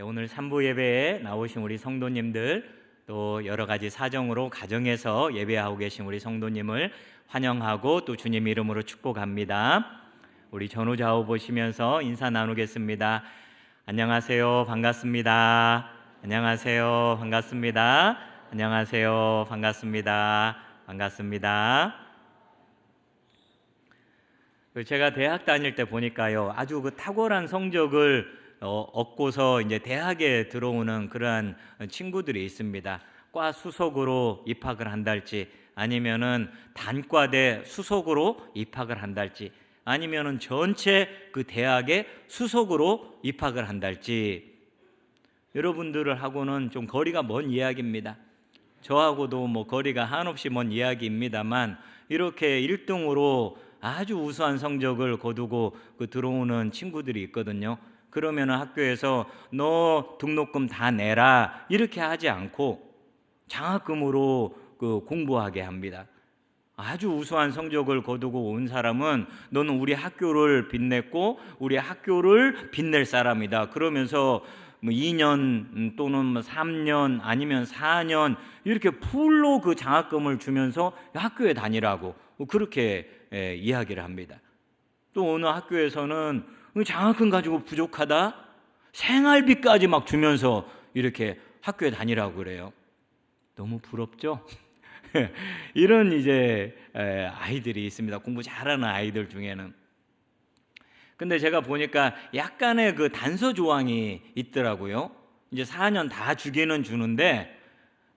오늘 3부 예배에 나오신 우리 성도님들, 또 여러 가지 사정으로 가정에서 예배하고 계신 우리 성도님을 환영하고 또 주님 이름으로 축복합니다. 우리 전후좌우 보시면서 인사 나누겠습니다. 안녕하세요, 반갑습니다. 안녕하세요, 반갑습니다. 안녕하세요, 반갑습니다. 반갑습니다. 제가 대학 다닐 때 보니까요, 아주 탁월한 성적을 얻고서 이제 대학에 들어오는 그러한 친구들이 있습니다. 과 수석으로 입학을 한달지, 아니면은 단과대 수석으로 입학을 한달지, 아니면은 전체 그 대학의 수석으로 입학을 한달지. 여러분들을 하고는 좀 거리가 먼 이야기입니다. 저하고도 거리가 한없이 먼 이야기입니다만, 이렇게 1등으로 아주 우수한 성적을 거두고 들어오는 친구들이 있거든요. 그러면 학교에서 너 등록금 다 내라 이렇게 하지 않고 장학금으로 공부하게 합니다. 아주 우수한 성적을 거두고 온 사람은 너는 우리 학교를 빛냈고 우리 학교를 빛낼 사람이다. 그러면서 2년 또는 3년 아니면 4년 이렇게 풀로 그 장학금을 주면서 학교에 다니라고 그렇게 이야기를 합니다. 또 어느 학교에서는 장학금 가지고 부족하다? 생활비까지 막 주면서 이렇게 학교에 다니라고 그래요. 너무 부럽죠? 이런 이제 아이들이 있습니다. 공부 잘하는 아이들 중에는. 근데 제가 보니까 약간의 그 단서 조항이 있더라고요. 이제 4년 다 주기는 주는데,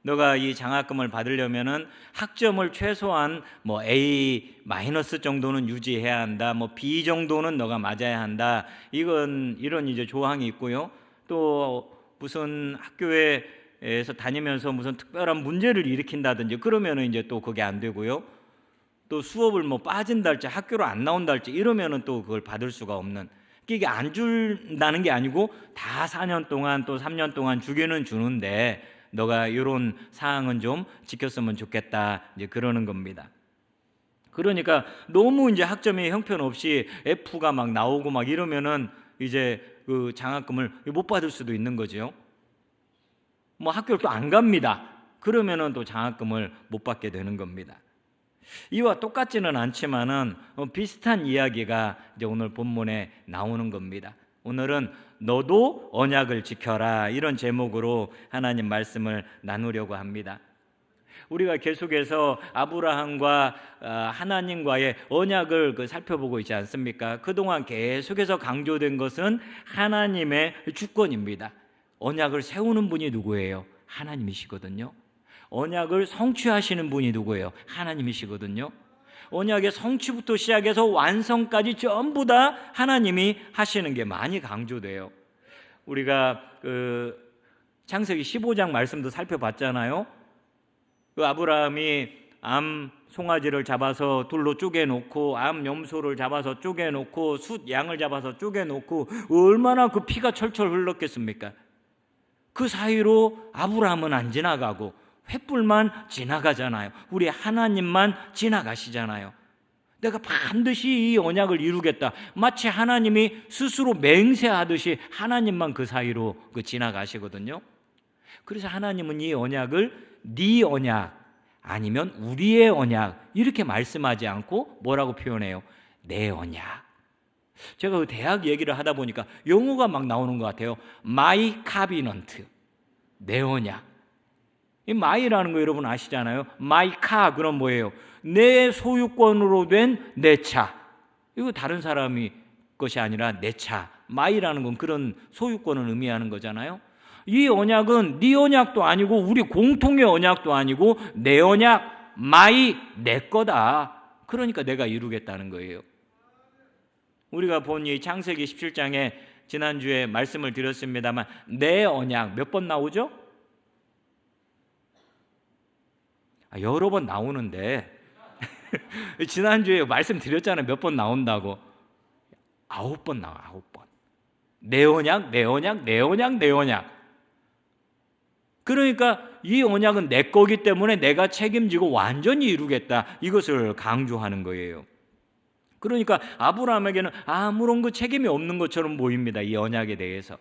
너가 이 장학금을 받으려면은 학점을 최소한 A 마이너스 정도는 유지해야 한다. B 정도는 너가 맞아야 한다. 이런 이제 조항이 있고요. 또 무슨 학교에서 다니면서 무슨 특별한 문제를 일으킨다든지 그러면은 이제 또 그게 안 되고요. 또 수업을 빠진달지 학교로 안 나온달지 이러면은 또 그걸 받을 수가 없는. 이게 안 준다는 게 아니고 다 4년 동안 또 3년 동안 주기는 주는데 너가 이런 사항은 좀 지켰으면 좋겠다, 이제 그러는 겁니다. 그러니까 너무 이제 학점이 형편없이 F가 막 나오고 막 이러면은 이제 그 장학금을 못 받을 수도 있는 거죠. 학교를 또 안 갑니다. 그러면은 또 장학금을 못 받게 되는 겁니다. 이와 똑같지는 않지만은 비슷한 이야기가 이제 오늘 본문에 나오는 겁니다. 오늘은 너도 언약을 지켜라, 이런 제목으로 하나님 말씀을 나누려고 합니다. 우리가 계속해서 아브라함과 하나님과의 언약을 살펴보고 있지 않습니까? 그동안 계속해서 강조된 것은 하나님의 주권입니다. 언약을 세우는 분이 누구예요? 하나님이시거든요. 언약을 성취하시는 분이 누구예요? 하나님이시거든요. 언약의 성취부터 시작해서 완성까지 전부 다 하나님이 하시는 게 많이 강조돼요. 우리가 창세기 15장 말씀도 살펴봤잖아요. 아브라함이 암 송아지를 잡아서 둘로 쪼개놓고 암 염소를 잡아서 쪼개놓고 숫 양을 잡아서 쪼개놓고 얼마나 그 피가 철철 흘렀겠습니까? 그 사이로 아브라함은 안 지나가고 횃불만 지나가잖아요. 우리 하나님만 지나가시잖아요. 내가 반드시 이 언약을 이루겠다. 마치 하나님이 스스로 맹세하듯이 하나님만 그 사이로 지나가시거든요. 그래서 하나님은 이 언약을 네 언약 아니면 우리의 언약 이렇게 말씀하지 않고 뭐라고 표현해요? 내 언약. 제가 그 대학 얘기를 하다 보니까 영어가 막 나오는 것 같아요. My covenant, 내 언약. 이 my라는 거 여러분 아시잖아요. my car, 그럼 뭐예요? 내 소유권으로 된 내 차. 이거 다른 사람이 것이 아니라 내 차. my라는 건 그런 소유권을 의미하는 거잖아요. 이 언약은 네 언약도 아니고 우리 공통의 언약도 아니고 내 언약, my, 내 거다. 그러니까 내가 이루겠다는 거예요. 우리가 본 이 창세기 17장에 지난주에 말씀을 드렸습니다만 내 언약 몇 번 나오죠? 여러 번 나오는데 지난주에 말씀드렸잖아요. 몇 번 나온다고. 9번 나와. 9번. 내 언약, 내 언약, 내 언약, 내 언약. 그러니까 이 언약은 내 거기 때문에 내가 책임지고 완전히 이루겠다, 이것을 강조하는 거예요. 그러니까 아브라함에게는 아무런 그 책임이 없는 것처럼 보입니다, 이 언약에 대해서.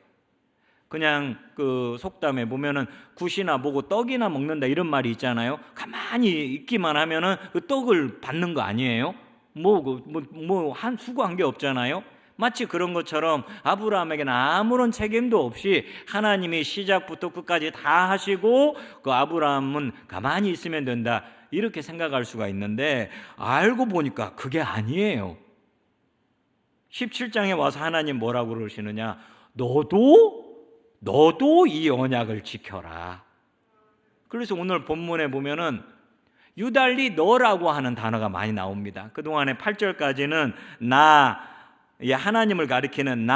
그냥 그 속담에 보면은 굿이나 뭐고 떡이나 먹는다 이런 말이 있잖아요. 가만히 있기만 하면은 그 떡을 받는 거 아니에요? 한 수고한 게 없잖아요. 마치 그런 것처럼 아브라함에게는 아무런 책임도 없이 하나님이 시작부터 끝까지 다 하시고 그 아브라함은 가만히 있으면 된다 이렇게 생각할 수가 있는데 알고 보니까 그게 아니에요. 17장에 와서 하나님 뭐라고 그러시느냐? 너도 이 언약을 지켜라. 그래서 오늘 본문에 보면은 유달리 너라고 하는 단어가 많이 나옵니다. 그동안에 8절까지는 하나님을 가리키는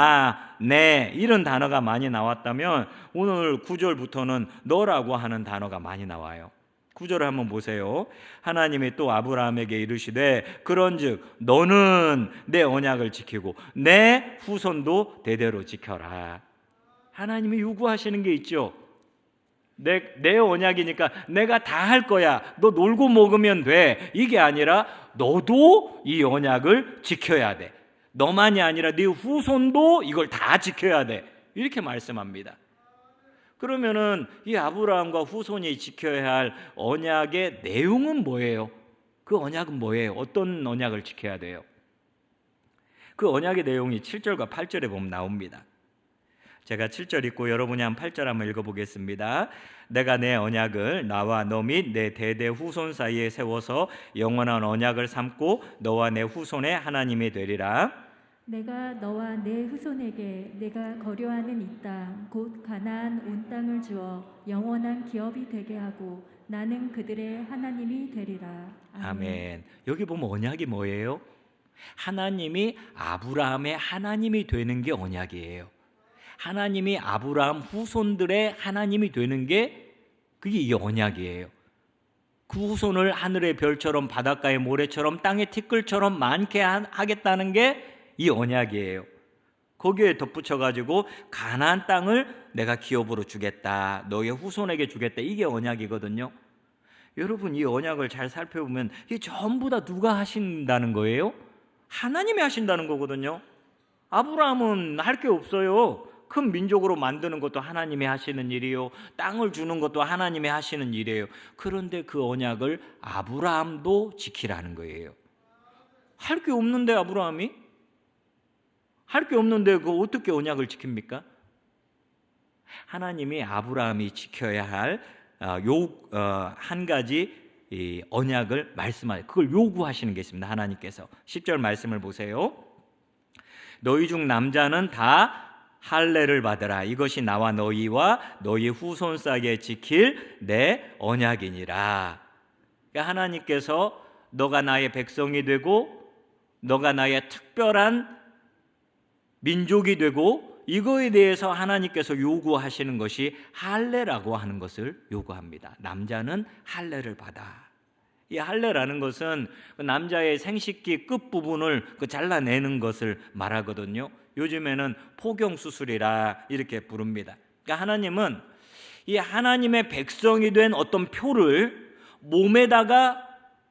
내 이런 단어가 많이 나왔다면 오늘 9절부터는 너라고 하는 단어가 많이 나와요. 9절을 한번 보세요. 하나님이 또 아브라함에게 이르시되 그런즉 너는 내 언약을 지키고 내 후손도 대대로 지켜라. 하나님이 요구하시는 게 있죠. 내 언약이니까 내가 다 할 거야. 너 놀고 먹으면 돼. 이게 아니라 너도 이 언약을 지켜야 돼. 너만이 아니라 네 후손도 이걸 다 지켜야 돼. 이렇게 말씀합니다. 그러면은 이 아브라함과 후손이 지켜야 할 언약의 내용은 뭐예요? 그 언약은 뭐예요? 어떤 언약을 지켜야 돼요? 그 언약의 내용이 7절과 8절에 보면 나옵니다. 제가 7절 읽고 여러분이 한 8절 한번 읽어보겠습니다. 내가 내 언약을 나와 너 및 내 대대 후손 사이에 세워서 영원한 언약을 삼고 너와 내 후손의 하나님이 되리라. 내가 너와 내 후손에게 내가 거류하는 이 땅 곧 가나안 온 땅을 주어 영원한 기업이 되게 하고 나는 그들의 하나님이 되리라. 아멘. 여기 보면 언약이 뭐예요? 하나님이 아브라함의 하나님이 되는 게 언약이에요. 하나님이 아브라함 후손들의 하나님이 되는 게 그게 이 언약이에요. 그 후손을 하늘의 별처럼 바닷가의 모래처럼 땅의 티끌처럼 많게 하겠다는 게 이 언약이에요. 거기에 덧붙여가지고 가나안 땅을 내가 기업으로 주겠다, 너의 후손에게 주겠다, 이게 언약이거든요. 여러분 이 언약을 잘 살펴보면 이게 전부 다 누가 하신다는 거예요? 하나님이 하신다는 거거든요. 아브라함은 할 게 없어요. 큰 민족으로 만드는 것도 하나님이 하시는 일이요, 땅을 주는 것도 하나님이 하시는 일이에요. 그런데 그 언약을 아브라함도 지키라는 거예요. 할 게 없는데 아브라함이? 할 게 없는데 그 어떻게 언약을 지킵니까? 하나님이 아브라함이 지켜야 할 한 가지 이 언약을 그걸 요구하시는 게 있습니다. 하나님께서 10절 말씀을 보세요. 너희 중 남자는 다 할례를 받으라. 이것이 나와 너희와 너희 후손 사이에 지킬 내 언약이니라. 그러니까 하나님께서 너가 나의 백성이 되고 너가 나의 특별한 민족이 되고 이거에 대해서 하나님께서 요구하시는 것이 할례라고 하는 것을 요구합니다. 남자는 할례를 받아. 이 할례라는 것은 남자의 생식기 끝부분을 잘라내는 것을 말하거든요. 요즘에는 포경 수술이라 이렇게 부릅니다. 그러니까 하나님은 이 하나님의 백성이 된 어떤 표를 몸에다가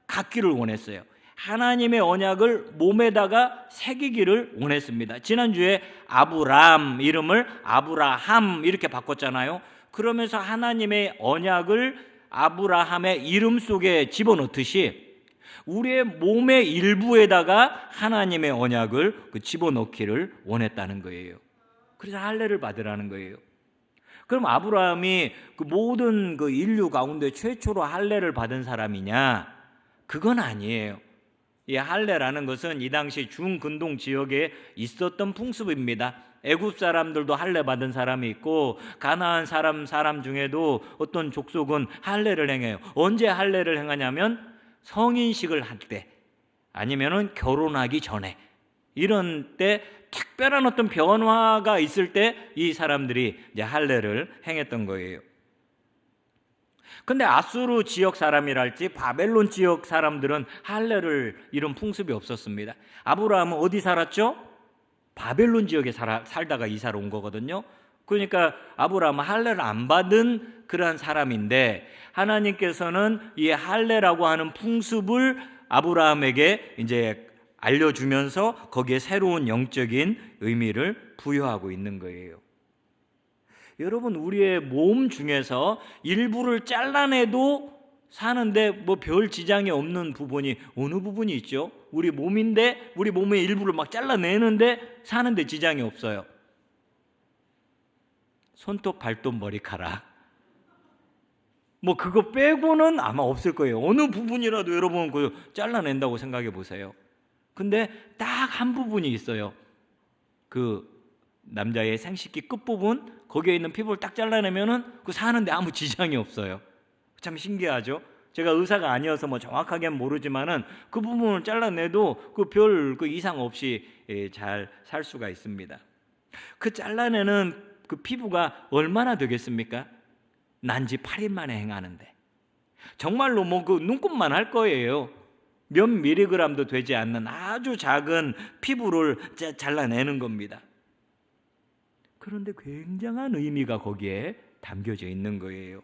갖기를 원했어요. 하나님의 언약을 몸에다가 새기기를 원했습니다. 지난주에 아브람 이름을 아브라함 이렇게 바꿨잖아요. 그러면서 하나님의 언약을 아브라함의 이름 속에 집어넣듯이 우리의 몸의 일부에다가 하나님의 언약을 집어넣기를 원했다는 거예요. 그래서 할례를 받으라는 거예요. 그럼 아브라함이 그 모든 그 인류 가운데 최초로 할례를 받은 사람이냐? 그건 아니에요. 이 할례라는 것은 이 당시 중근동 지역에 있었던 풍습입니다. 애굽 사람들도 할례 받은 사람이 있고 가나안 사람 중에도 어떤 족속은 할례를 행해요. 언제 할례를 행하냐면 성인식을 할 때 아니면은 결혼하기 전에 이런 때 특별한 어떤 변화가 있을 때 이 사람들이 이제 할례를 행했던 거예요. 근데 아수르 지역 사람이랄지 바벨론 지역 사람들은 할례를 이런 풍습이 없었습니다. 아브라함은 어디 살았죠? 바벨론 지역에 살다가 이사를 온 거거든요. 그러니까 아브라함은 할례를 안 받은 그러한 사람인데 하나님께서는 이 할례라고 하는 풍습을 아브라함에게 이제 알려주면서 거기에 새로운 영적인 의미를 부여하고 있는 거예요. 여러분, 우리의 몸 중에서 일부를 잘라내도 사는데 뭐 별 지장이 없는 부분이 어느 부분이 있죠? 우리 몸인데 우리 몸의 일부를 막 잘라내는데 사는데 지장이 없어요. 손톱, 발톱, 머리카락. 뭐 그거 빼고는 아마 없을 거예요. 어느 부분이라도 여러분 그 잘라낸다고 생각해 보세요. 근데 딱 한 부분이 있어요. 그 남자의 생식기 끝부분, 거기에 있는 피부를 딱 잘라내면은 그 사는데 아무 지장이 없어요. 참 신기하죠? 제가 의사가 아니어서 뭐 정확하게는 모르지만은 그 부분을 잘라내도 그 별 그 이상 없이 잘 살 수가 있습니다. 그 잘라내는 그 피부가 얼마나 되겠습니까? 난지 8일 만에 행하는데 정말로 뭐 그 눈곱만 할 거예요. 몇 미리그램도 되지 않는 아주 작은 피부를 잘라내는 겁니다. 그런데 굉장한 의미가 거기에 담겨져 있는 거예요.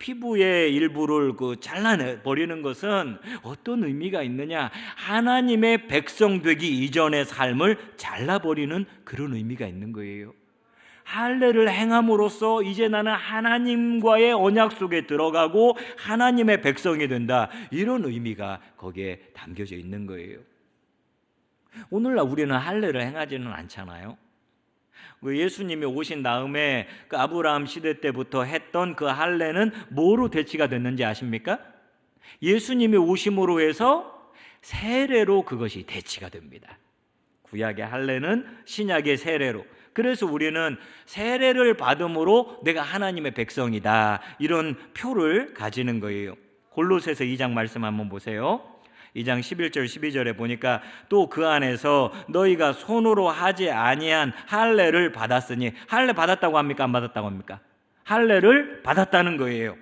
피부의 일부를 그 잘라내 버리는 것은 어떤 의미가 있느냐? 하나님의 백성 되기 이전의 삶을 잘라버리는 그런 의미가 있는 거예요. 할례를 행함으로써 이제 나는 하나님과의 언약 속에 들어가고 하나님의 백성이 된다, 이런 의미가 거기에 담겨져 있는 거예요. 오늘날 우리는 할례를 행하지는 않잖아요. 예수님이 오신 다음에 그 아브라함 시대 때부터 했던 그 할례는 뭐로 대치가 됐는지 아십니까? 예수님이 오심으로 해서 세례로 그것이 대치가 됩니다. 구약의 할례는 신약의 세례로. 그래서 우리는 세례를 받음으로 내가 하나님의 백성이다, 이런 표를 가지는 거예요. 골로새서 2장 말씀 한번 보세요. 2장 11절 12절에 보니까 또 그 안에서 너희가 손으로 하지 아니한 할례를 받았으니, 할례 받았다고 합니까? 안 받았다고 합니까? 할례를 받았다는 거예요.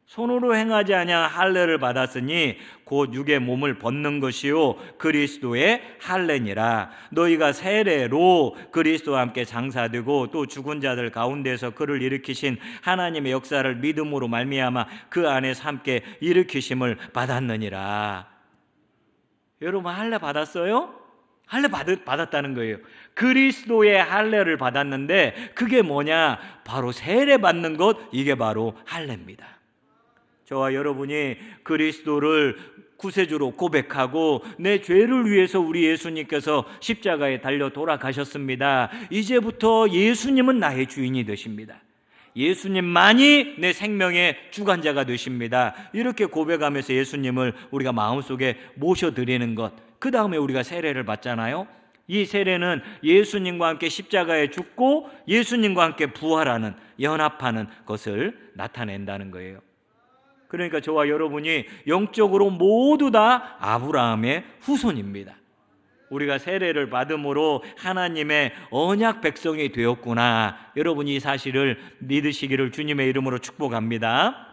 손으로 행하지 아니한 할례를 받았으니 곧 육의 몸을 벗는 것이요 그리스도의 할례니라. 너희가 세례로 그리스도와 함께 장사되고 또 죽은 자들 가운데서 그를 일으키신 하나님의 역사를 믿음으로 말미암아 그 안에서 함께 일으키심을 받았느니라. 여러분, 할례 받았어요? 할례 받았다는 거예요. 그리스도의 할례를 받았는데 그게 뭐냐? 바로 세례 받는 것, 이게 바로 할례입니다. 저와 여러분이 그리스도를 구세주로 고백하고 내 죄를 위해서 우리 예수님께서 십자가에 달려 돌아가셨습니다. 이제부터 예수님은 나의 주인이 되십니다. 예수님만이 내 생명의 주관자가 되십니다. 이렇게 고백하면서 예수님을 우리가 마음속에 모셔드리는 것, 그 다음에 우리가 세례를 받잖아요. 이 세례는 예수님과 함께 십자가에 죽고 예수님과 함께 부활하는, 연합하는 것을 나타낸다는 거예요. 그러니까 저와 여러분이 영적으로 모두 다 아브라함의 후손입니다. 우리가 세례를 받음으로 하나님의 언약 백성이 되었구나, 여러분이 이 사실을 믿으시기를 주님의 이름으로 축복합니다.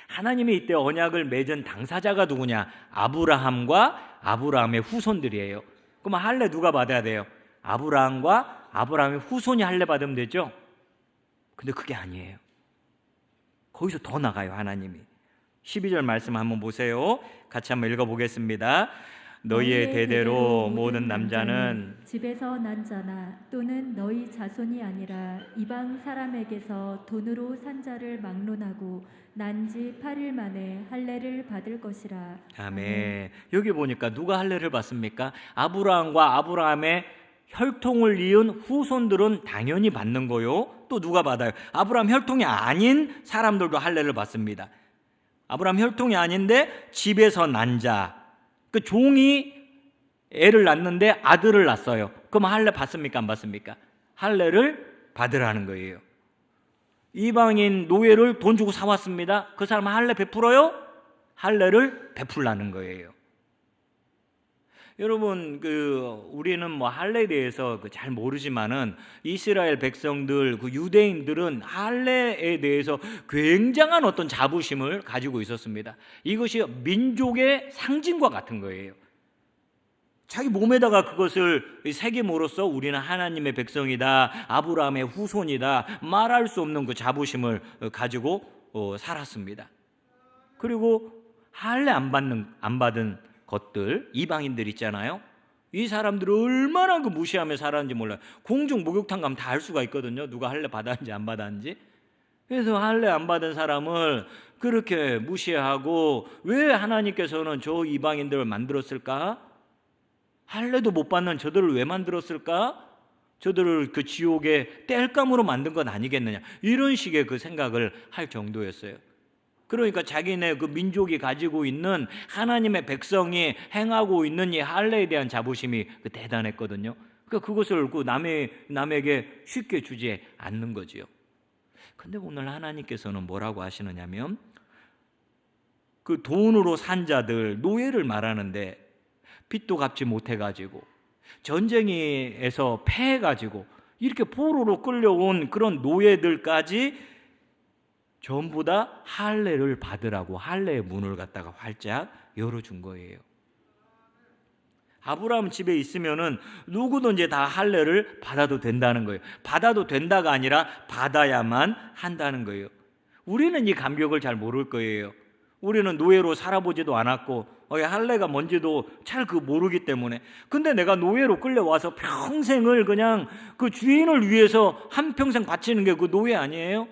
하나님이 이때 언약을 맺은 당사자가 누구냐? 아브라함과 아브라함의 후손들이에요. 그럼 할례 누가 받아야 돼요? 아브라함과 아브라함의 후손이 할례 받으면 되죠? 근데 그게 아니에요. 거기서 더 나가요. 하나님이 12절 말씀 한번 보세요. 같이 한번 읽어보겠습니다. 너희의 대대로 모든 남자는 집에서 난 자나 또는 너희 자손이 아니라 이방 사람에게서 돈으로 산 자를 막론하고 난 지 8일 만에 할례를 받을 것이라. 아멘. 여기 보니까 누가 할례를 받습니까? 아브라함과 아브라함의 혈통을 이은 후손들은 당연히 받는 거요. 또 누가 받아요? 아브라함 혈통이 아닌 사람들도 할례를 받습니다. 아브라함 혈통이 아닌데 집에서 난 자, 그 종이 애를 낳는데 아들을 낳았어요. 그럼 할례 받습니까? 안 받습니까? 할례를 받으라는 거예요. 이방인 노예를 돈 주고 사왔습니다. 그 사람 할례 베풀어요? 할례를 베풀라는 거예요. 여러분, 우리는 뭐 할례에 대해서 잘 모르지만은 이스라엘 백성들, 유대인들은 할례에 대해서 굉장한 어떤 자부심을 가지고 있었습니다. 이것이 민족의 상징과 같은 거예요. 자기 몸에다가 그것을 새김으로써 우리는 하나님의 백성이다, 아브라함의 후손이다, 말할 수 없는 그 자부심을 가지고 살았습니다. 그리고 할례 안 받은 것들, 이방인들 있잖아요. 이 사람들을 얼마나 그 무시하며 살았는지 몰라요. 공중 목욕탕 가면 다 알 수가 있거든요. 누가 할례 받았는지 안 받았는지. 그래서 할례 안 받은 사람을 그렇게 무시하고 왜 하나님께서는 저 이방인들을 만들었을까? 할례도 못 받는 저들을 왜 만들었을까? 저들을 그 지옥의 땔감으로 만든 건 아니겠느냐, 이런 식의 그 생각을 할 정도였어요. 그러니까 자기네 그 민족이 가지고 있는, 하나님의 백성이 행하고 있는 이 할례에 대한 자부심이 대단했거든요. 그러니까 그것을 그 남에게 쉽게 주지 않는 거지요. 근데 오늘 하나님께서는 뭐라고 하시느냐면, 그 돈으로 산 자들, 노예를 말하는데, 빚도 갚지 못해가지고 전쟁에서 패해가지고 이렇게 포로로 끌려온 그런 노예들까지 전부 다 할례를 받으라고 할례의 문을 갖다가 활짝 열어준 거예요. 아브라함 집에 있으면은 누구든지 다 할례를 받아도 된다는 거예요. 받아도 된다가 아니라 받아야만 한다는 거예요. 우리는 이 감격을 잘 모를 거예요. 우리는 노예로 살아보지도 않았고 할례가 뭔지도 잘 모르기 때문에. 근데 내가 노예로 끌려와서 평생을 그냥 그 주인을 위해서 한평생 바치는 게 그 노예 아니에요?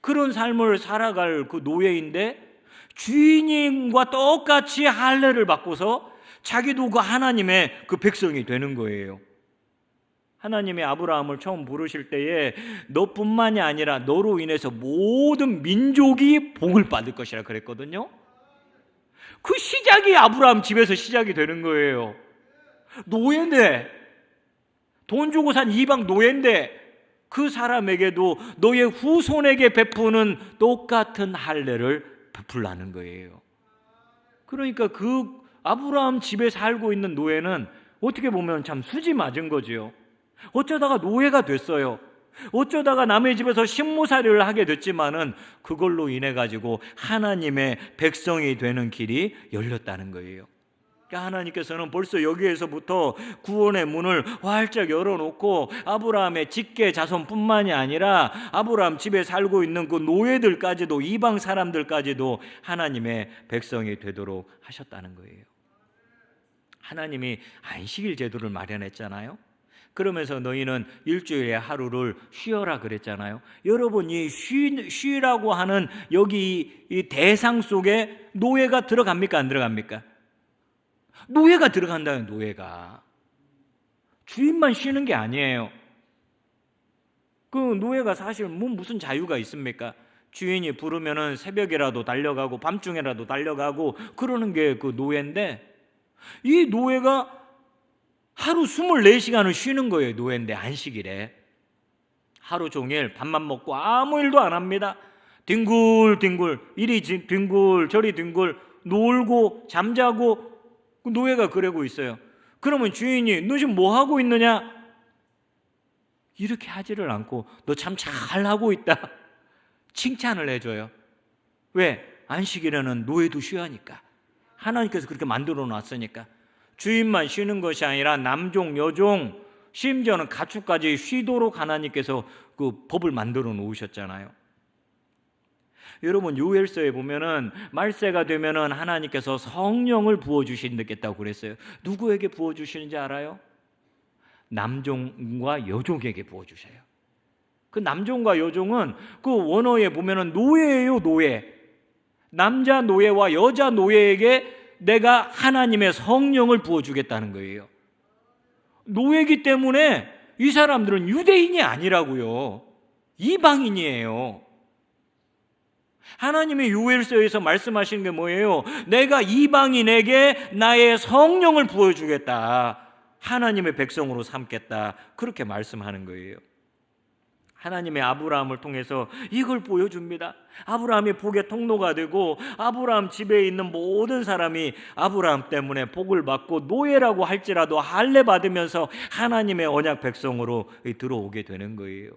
그런 삶을 살아갈 그 노예인데, 주인과 똑같이 할례를 받고서 자기도 그 하나님의 그 백성이 되는 거예요. 하나님이 아브라함을 처음 부르실 때에 너뿐만이 아니라 너로 인해서 모든 민족이 복을 받을 것이라 그랬거든요. 그 시작이 아브라함 집에서 시작이 되는 거예요. 노예인데, 돈 주고 산 이방 노예인데, 그 사람에게도 너의 후손에게 베푸는 똑같은 할례를 베풀라는 거예요. 그러니까 그 아브라함 집에 살고 있는 노예는 어떻게 보면 참 수지 맞은 거지요. 어쩌다가 노예가 됐어요. 어쩌다가 남의 집에서 식모살이를 하게 됐지만은 그걸로 인해 가지고 하나님의 백성이 되는 길이 열렸다는 거예요. 그러니까 하나님께서는 벌써 여기에서부터 구원의 문을 활짝 열어놓고 아브라함의 직계 자손뿐만이 아니라 아브라함 집에 살고 있는 그 노예들까지도, 이방 사람들까지도 하나님의 백성이 되도록 하셨다는 거예요. 하나님이 안식일 제도를 마련했잖아요. 그러면서 너희는 일주일에 하루를 쉬어라 그랬잖아요. 여러분, 이 쉬라고 하는 여기 이 대상 속에 노예가 들어갑니까, 안 들어갑니까? 노예가 들어간다요. 노예가 주인만 쉬는 게 아니에요. 그 노예가 사실 무슨 자유가 있습니까? 주인이 부르면은 새벽이라도 달려가고 밤중에라도 달려가고 그러는 게 그 노예인데, 이 노예가 하루 24시간을 쉬는 거예요. 노예인데 안식일에 하루 종일 밥만 먹고 아무 일도 안 합니다. 뒹굴뒹굴, 이리 뒹굴 저리 뒹굴, 놀고 잠자고, 그 노예가 그러고 있어요. 그러면 주인이 너 지금 뭐 하고 있느냐? 이렇게 하지를 않고 너 참 잘하고 있다, 칭찬을 해줘요. 왜? 안식일에는 노예도 쉬어야 하니까. 하나님께서 그렇게 만들어 놨으니까. 주인만 쉬는 것이 아니라 남종, 여종, 심지어는 가축까지 쉬도록 하나님께서 그 법을 만들어 놓으셨잖아요. 여러분, 요엘서에 보면은 말세가 되면은 하나님께서 성령을 부어 주신다고 그랬어요. 누구에게 부어 주시는지 알아요? 남종과 여종에게 부어 주셔요. 그 남종과 여종은 그 원어에 보면은 노예예요, 노예. 남자 노예와 여자 노예에게 내가 하나님의 성령을 부어주겠다는 거예요. 노예이기 때문에 이 사람들은 유대인이 아니라고요. 이방인이에요. 하나님의 요엘서에서 말씀하시는 게 뭐예요? 내가 이방인에게 나의 성령을 부어주겠다, 하나님의 백성으로 삼겠다, 그렇게 말씀하는 거예요. 하나님의 아브라함을 통해서 이걸 보여줍니다. 아브라함이 복의 통로가 되고 아브라함 집에 있는 모든 사람이 아브라함 때문에 복을 받고 노예라고 할지라도 할례 받으면서 하나님의 언약 백성으로 들어오게 되는 거예요.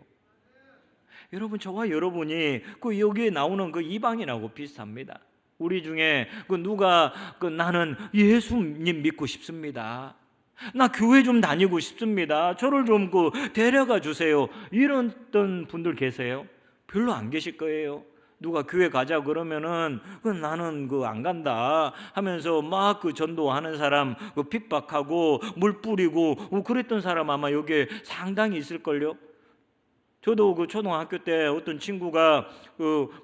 여러분, 저와 여러분이 그 여기에 나오는 그 이방인하고 비슷합니다. 우리 중에 그 누가 나는 예수님 믿고 싶습니다, 나 교회 좀 다니고 싶습니다, 저를 좀 데려가 주세요, 이런 분들 계세요? 별로 안 계실 거예요. 누가 교회 가자 그러면은 나는 안 간다 하면서 막 전도하는 사람 핍박하고 물 뿌리고 그랬던 사람 아마 여기에 상당히 있을걸요. 저도 초등학교 때 어떤 친구가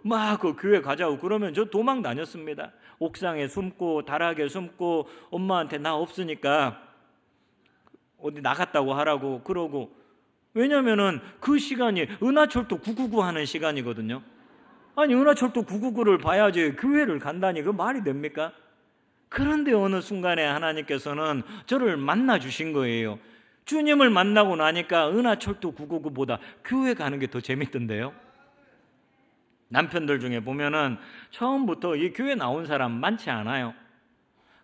막 교회 가자고 그러면 저 도망 다녔습니다. 옥상에 숨고 다락에 숨고 엄마한테 나 없으니까 어디 나갔다고 하라고 그러고, 왜냐면은 그 시간이 은하철도 999 하는 시간이거든요. 아니 은하철도 999를 봐야지 교회를 간다니 그 말이 됩니까? 그런데 어느 순간에 하나님께서는 저를 만나 주신 거예요. 주님을 만나고 나니까 은하철도 999보다 교회 가는 게 더 재밌던데요. 남편들 중에 보면은 처음부터 이 교회 나온 사람 많지 않아요.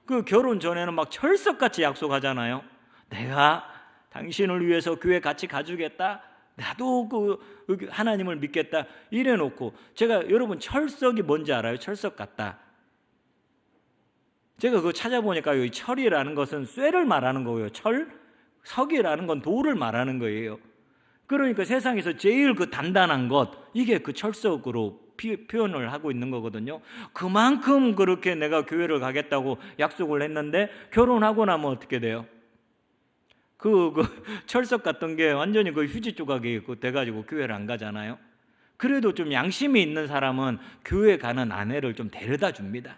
그 결혼 전에는 막 철석같이 약속하잖아요. 내가 당신을 위해서 교회 같이 가주겠다, 나도 하나님을 믿겠다 이래놓고, 제가 여러분 철석이 뭔지 알아요? 철석 같다. 제가 그거 찾아보니까 이 철이라는 것은 쇠를 말하는 거예요. 석이라는 건 돌을 말하는 거예요. 그러니까 세상에서 제일 단단한 것, 이게 철석으로 표현을 하고 있는 거거든요. 그만큼 그렇게 내가 교회를 가겠다고 약속을 했는데 결혼하고 나면 어떻게 돼요? 철석 같던 게 완전히 휴지 조각이 돼가지고 교회를 안 가잖아요. 그래도 좀 양심이 있는 사람은 교회 가는 아내를 좀 데려다 줍니다.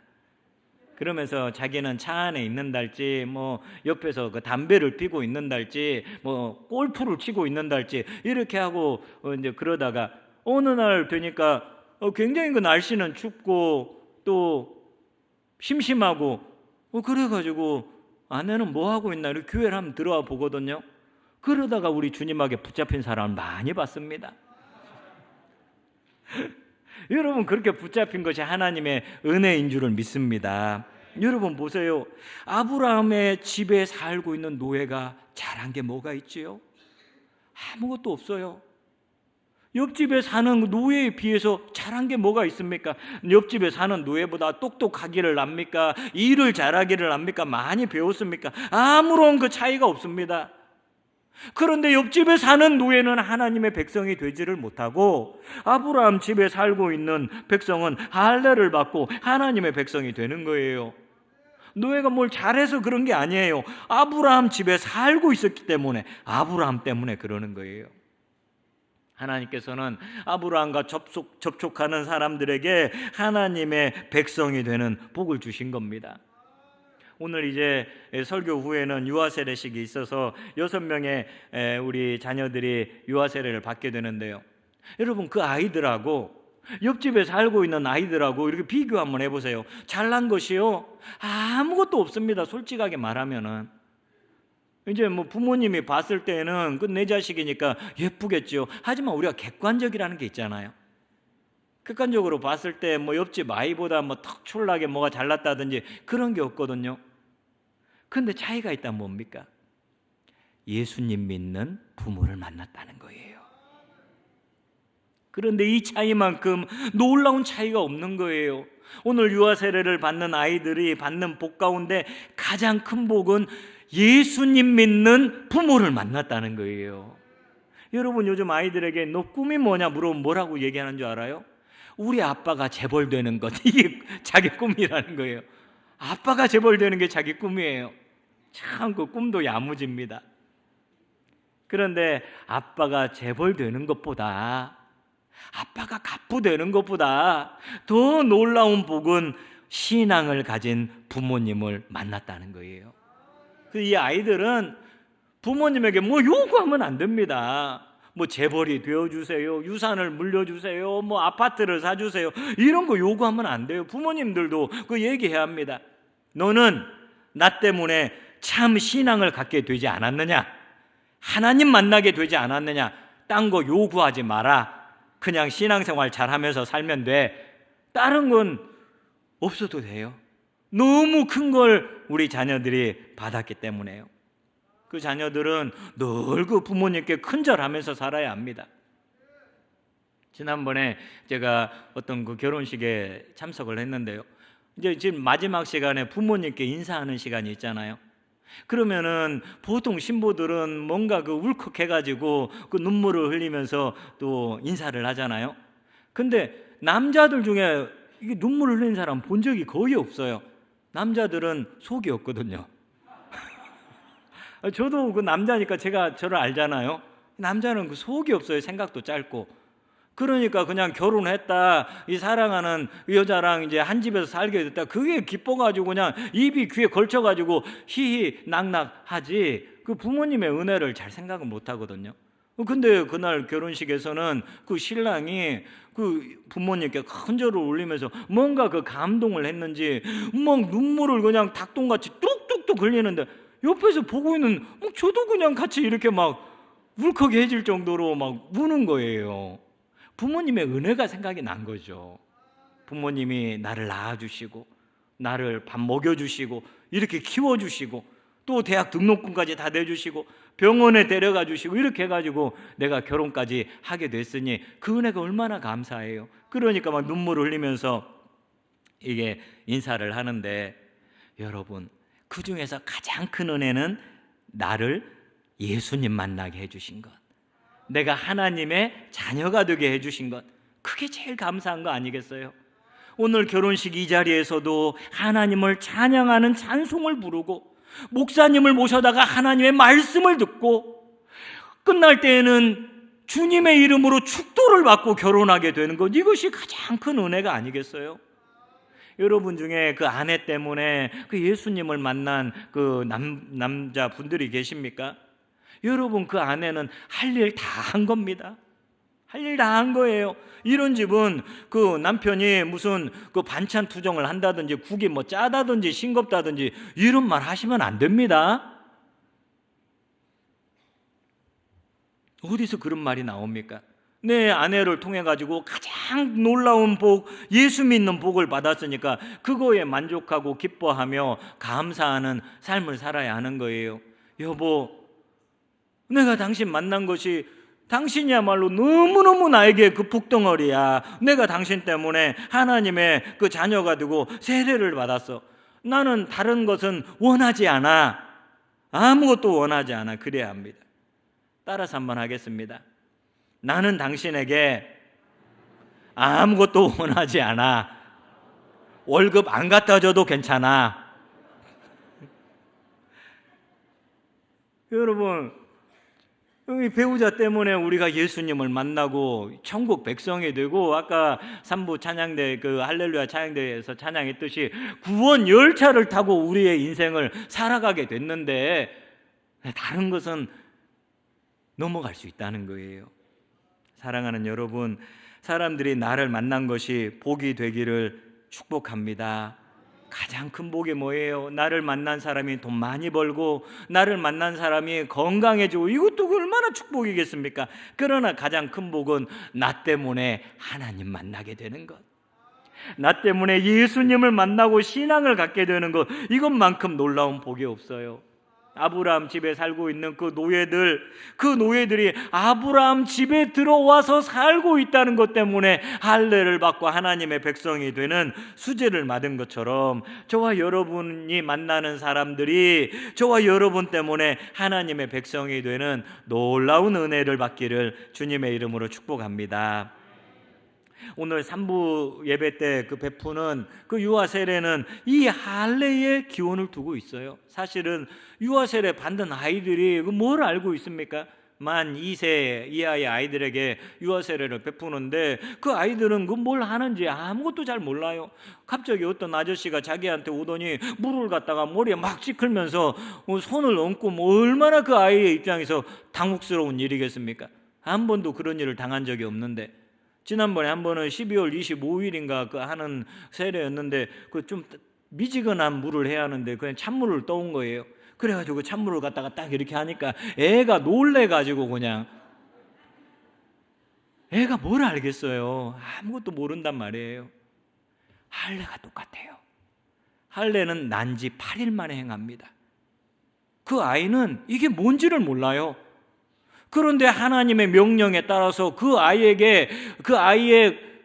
그러면서 자기는 차 안에 있는달지 옆에서 담배를 피고 있는달지 골프를 치고 있는달지 이렇게 하고 이제 그러다가 어느 날 되니까 굉장히 날씨는 춥고 또 심심하고 그래가지고 아내는 뭐 하고 있나 이렇게 교회를 한번 들어와 보거든요. 그러다가 우리 주님에게 붙잡힌 사람을 많이 봤습니다. 여러분, 그렇게 붙잡힌 것이 하나님의 은혜인 줄을 믿습니다. 여러분 보세요. 아브라함의 집에 살고 있는 노예가 잘한 게 뭐가 있지요? 아무것도 없어요. 옆집에 사는 노예에 비해서 잘한 게 뭐가 있습니까? 옆집에 사는 노예보다 똑똑하기를 압니까? 일을 잘하기를 압니까? 많이 배웠습니까? 아무런 차이가 없습니다. 그런데 옆집에 사는 노예는 하나님의 백성이 되지를 못하고 아브라함 집에 살고 있는 백성은 할례를 받고 하나님의 백성이 되는 거예요. 노예가 뭘 잘해서 그런 게 아니에요. 아브라함 집에 살고 있었기 때문에, 아브라함 때문에 그러는 거예요. 하나님께서는 아브라함과 접촉하는 사람들에게 하나님의 백성이 되는 복을 주신 겁니다. 오늘 이제 설교 후에는 유아 세례식이 있어서 6명의 우리 자녀들이 유아 세례를 받게 되는데요. 여러분, 그 아이들하고 옆집에 살고 있는 아이들하고 이렇게 비교 한번 해보세요. 잘난 것이요? 아무것도 없습니다. 솔직하게 말하면은. 이제 부모님이 봤을 때는 내 자식이니까 예쁘겠죠. 하지만 우리가 객관적이라는 게 있잖아요. 객관적으로 봤을 때 옆집 아이보다 턱출나게 뭐가 잘났다든지 그런 게 없거든요. 그런데 차이가 있다면 뭡니까? 예수님 믿는 부모를 만났다는 거예요. 그런데 이 차이만큼 놀라운 차이가 없는 거예요. 오늘 유아 세례를 받는 아이들이 받는 복 가운데 가장 큰 복은 예수님 믿는 부모를 만났다는 거예요. 여러분, 요즘 아이들에게 너 꿈이 뭐냐 물어보면 뭐라고 얘기하는 줄 알아요? 우리 아빠가 재벌 되는 것, 이게 자기 꿈이라는 거예요. 아빠가 재벌 되는 게 자기 꿈이에요. 참 그 꿈도 야무집니다. 그런데 아빠가 재벌 되는 것보다, 아빠가 갑부 되는 것보다 더 놀라운 복은 신앙을 가진 부모님을 만났다는 거예요. 이 아이들은 부모님에게 요구하면 안 됩니다. 재벌이 되어주세요, 유산을 물려주세요, 아파트를 사주세요, 이런 거 요구하면 안 돼요. 부모님들도 얘기해야 합니다. 너는 나 때문에 참 신앙을 갖게 되지 않았느냐? 하나님 만나게 되지 않았느냐? 딴 거 요구하지 마라. 그냥 신앙생활 잘하면서 살면 돼. 다른 건 없어도 돼요. 너무 큰 걸 우리 자녀들이 받았기 때문에요. 그 자녀들은 늘 부모님께 큰절하면서 살아야 합니다. 지난번에 제가 어떤 결혼식에 참석을 했는데요. 이제 지금 마지막 시간에 부모님께 인사하는 시간이 있잖아요. 그러면은 보통 신부들은 뭔가 울컥해가지고 눈물을 흘리면서 또 인사를 하잖아요. 근데 남자들 중에 이게 눈물을 흘리는 사람 본 적이 거의 없어요. 남자들은 속이 없거든요. 저도 그 남자니까 제가 저를 알잖아요. 남자는 그 속이 없어요. 생각도 짧고. 그러니까 그냥 결혼했다, 이 사랑하는 여자랑 이제 한 집에서 살게 됐다, 그게 기뻐가지고 그냥 입이 귀에 걸쳐가지고 히히 낙낙 하지, 그 부모님의 은혜를 잘 생각은 못 하거든요. 근데 그날 결혼식에서는 그 신랑이 그 부모님께 큰 절을 올리면서 뭔가 그 감동을 했는지 막 눈물을 그냥 닭똥같이 뚝뚝뚝 흘리는데, 옆에서 보고 있는 저도 그냥 같이 이렇게 막 울컥해질 정도로 막 우는 거예요. 부모님의 은혜가 생각이 난 거죠. 부모님이 나를 낳아주시고 나를 밥 먹여주시고 이렇게 키워주시고 또 대학 등록금까지 다 내주시고 병원에 데려가 주시고 이렇게 해가지고 내가 결혼까지 하게 됐으니 그 은혜가 얼마나 감사해요. 그러니까 막 눈물을 흘리면서 이게 인사를 하는데, 여러분, 그 중에서 가장 큰 은혜는 나를 예수님 만나게 해주신 것, 내가 하나님의 자녀가 되게 해주신 것, 그게 제일 감사한 거 아니겠어요? 오늘 결혼식 이 자리에서도 하나님을 찬양하는 찬송을 부르고 목사님을 모셔다가 하나님의 말씀을 듣고 끝날 때에는 주님의 이름으로 축도를 받고 결혼하게 되는 것, 이것이 가장 큰 은혜가 아니겠어요? 여러분 중에 그 아내 때문에 그 예수님을 만난 그 남자분들이 계십니까? 여러분, 그 아내는 할 일 다 한 겁니다. 할 일 다 한 거예요. 이런 집은 그 남편이 무슨 그 반찬 투정을 한다든지 국이 뭐 짜다든지 싱겁다든지 이런 말 하시면 안 됩니다. 어디서 그런 말이 나옵니까? 내 아내를 통해 가지고 가장 놀라운 복, 예수 믿는 복을 받았으니까 그거에 만족하고 기뻐하며 감사하는 삶을 살아야 하는 거예요. 여보, 내가 당신 만난 것이 당신이야말로 너무너무 나에게 그 복덩어리야. 내가 당신 때문에 하나님의 그 자녀가 되고 세례를 받았어. 나는 다른 것은 원하지 않아. 아무것도 원하지 않아. 그래야 합니다. 따라서 한번 하겠습니다. 나는 당신에게 아무것도 원하지 않아. 월급 안 갖다 줘도 괜찮아. 여러분, 이 배우자 때문에 우리가 예수님을 만나고 천국 백성이 되고, 아까 3부 찬양대 그 할렐루야 찬양대에서 찬양했듯이 구원 열차를 타고 우리의 인생을 살아가게 됐는데, 다른 것은 넘어갈 수 있다는 거예요. 사랑하는 여러분, 사람들이 나를 만난 것이 복이 되기를 축복합니다. 가장 큰 복이 뭐예요? 나를 만난 사람이 돈 많이 벌고 나를 만난 사람이 건강해지고, 이것도 얼마나 축복이겠습니까? 그러나 가장 큰 복은 나 때문에 하나님 만나게 되는 것, 나 때문에 예수님을 만나고 신앙을 갖게 되는 것, 이것만큼 놀라운 복이 없어요. 아브라함 집에 살고 있는 그 노예들이 아브라함 집에 들어와서 살고 있다는 것 때문에 할례를 받고 하나님의 백성이 되는 수제를 받은 것처럼, 저와 여러분이 만나는 사람들이 저와 여러분 때문에 하나님의 백성이 되는 놀라운 은혜를 받기를 주님의 이름으로 축복합니다. 오늘 3부 예배 때 그 베푸는 그 유아 세례는 이 할례의 기원을 두고 있어요. 사실은 유아 세례 받는 아이들이 뭘 알고 있습니까? 만 2세 이하의 아이들에게 유아 세례를 베푸는데 그 아이들은 그 뭘 하는지 아무것도 잘 몰라요. 갑자기 어떤 아저씨가 자기한테 오더니 물을 갖다가 머리에 막 찌클면서 손을 얹고, 뭐 얼마나 그 아이의 입장에서 당혹스러운 일이겠습니까? 한 번도 그런 일을 당한 적이 없는데, 지난번에 한 번은 12월 25일인가 그 하는 세례였는데 그 좀 미지근한 물을 해야 하는데 그냥 찬물을 떠온 거예요. 그래가지고 그 찬물을 갖다가 딱 이렇게 하니까 애가 놀래가지고, 그냥 애가 뭘 알겠어요? 아무것도 모른단 말이에요. 할례가 똑같아요. 할례는 난 지 8일 만에 행합니다. 그 아이는 이게 뭔지를 몰라요. 그런데 하나님의 명령에 따라서 그 아이의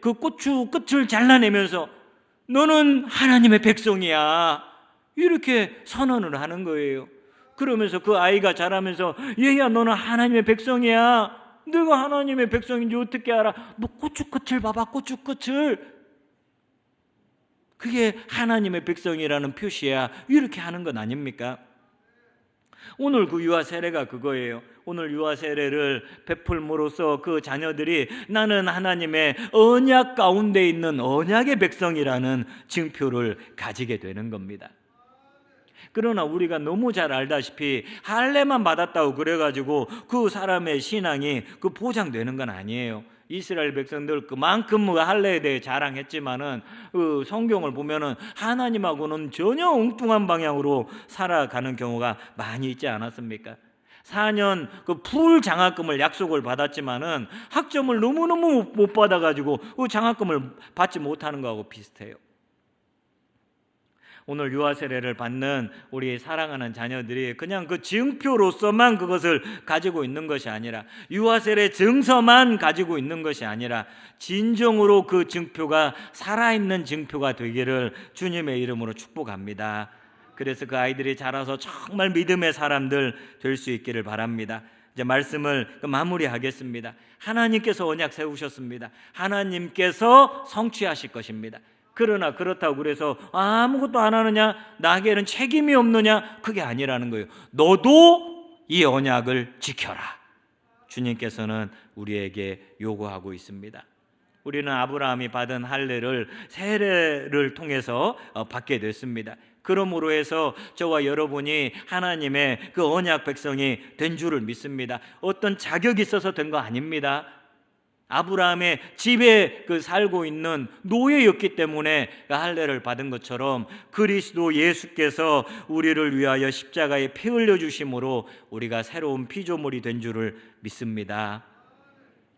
그 고추 끝을 잘라내면서 너는 하나님의 백성이야, 이렇게 선언을 하는 거예요. 그러면서 그 아이가 자라면서 얘야, 너는 하나님의 백성이야, 내가 하나님의 백성인지 어떻게 알아? 뭐 고추끝을 봐봐, 고추끝을. 그게 하나님의 백성이라는 표시야. 이렇게 하는 건 아닙니까? 오늘 그 유아 세례가 그거예요. 오늘 유아 세례를 베풀므로써 그 자녀들이 나는 하나님의 언약 가운데 있는 언약의 백성이라는 증표를 가지게 되는 겁니다. 그러나 우리가 너무 잘 알다시피 할례만 받았다고 그래가지고 그 사람의 신앙이 그 보장되는 건 아니에요. 이스라엘 백성들 그만큼 할례에 대해 자랑했지만은 그 성경을 보면은 하나님하고는 전혀 엉뚱한 방향으로 살아가는 경우가 많이 있지 않았습니까? 4년 그 풀 장학금을 약속을 받았지만은 학점을 너무너무 못 받아가지고 그 장학금을 받지 못하는 거하고 비슷해요. 오늘 유아 세례를 받는 우리 사랑하는 자녀들이 그냥 그 증표로서만 그것을 가지고 있는 것이 아니라, 유아 세례 증서만 가지고 있는 것이 아니라 진정으로 그 증표가 살아있는 증표가 되기를 주님의 이름으로 축복합니다. 그래서 그 아이들이 자라서 정말 믿음의 사람들 될 수 있기를 바랍니다. 이제 말씀을 마무리하겠습니다. 하나님께서 언약 세우셨습니다. 하나님께서 성취하실 것입니다. 그러나 그렇다고 그래서 아무것도 안 하느냐, 나에게는 책임이 없느냐, 그게 아니라는 거예요. 너도 이 언약을 지켜라. 주님께서는 우리에게 요구하고 있습니다. 우리는 아브라함이 받은 할례를 세례를 통해서 받게 됐습니다. 그러므로 해서 저와 여러분이 하나님의 그 언약 백성이 된 줄을 믿습니다. 어떤 자격이 있어서 된 거 아닙니다. 아브라함의 집에 살고 있는 노예였기 때문에 할례를 받은 것처럼 그리스도 예수께서 우리를 위하여 십자가에 피 흘려 주심으로 우리가 새로운 피조물이 된 줄을 믿습니다.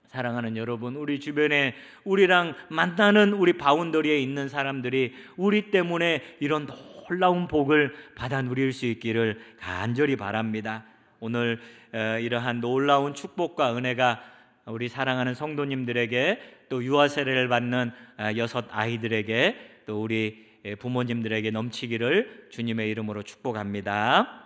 사랑하는 여러분, 우리 주변에 우리랑 만나는 우리 바운더리에 있는 사람들이 우리 때문에 이런 놀라운 복을 받아 누릴 수 있기를 간절히 바랍니다. 오늘 이러한 놀라운 축복과 은혜가 우리 사랑하는 성도님들에게, 또 유아 세례를 받는 6 아이들에게, 또 우리 부모님들에게 넘치기를 주님의 이름으로 축복합니다.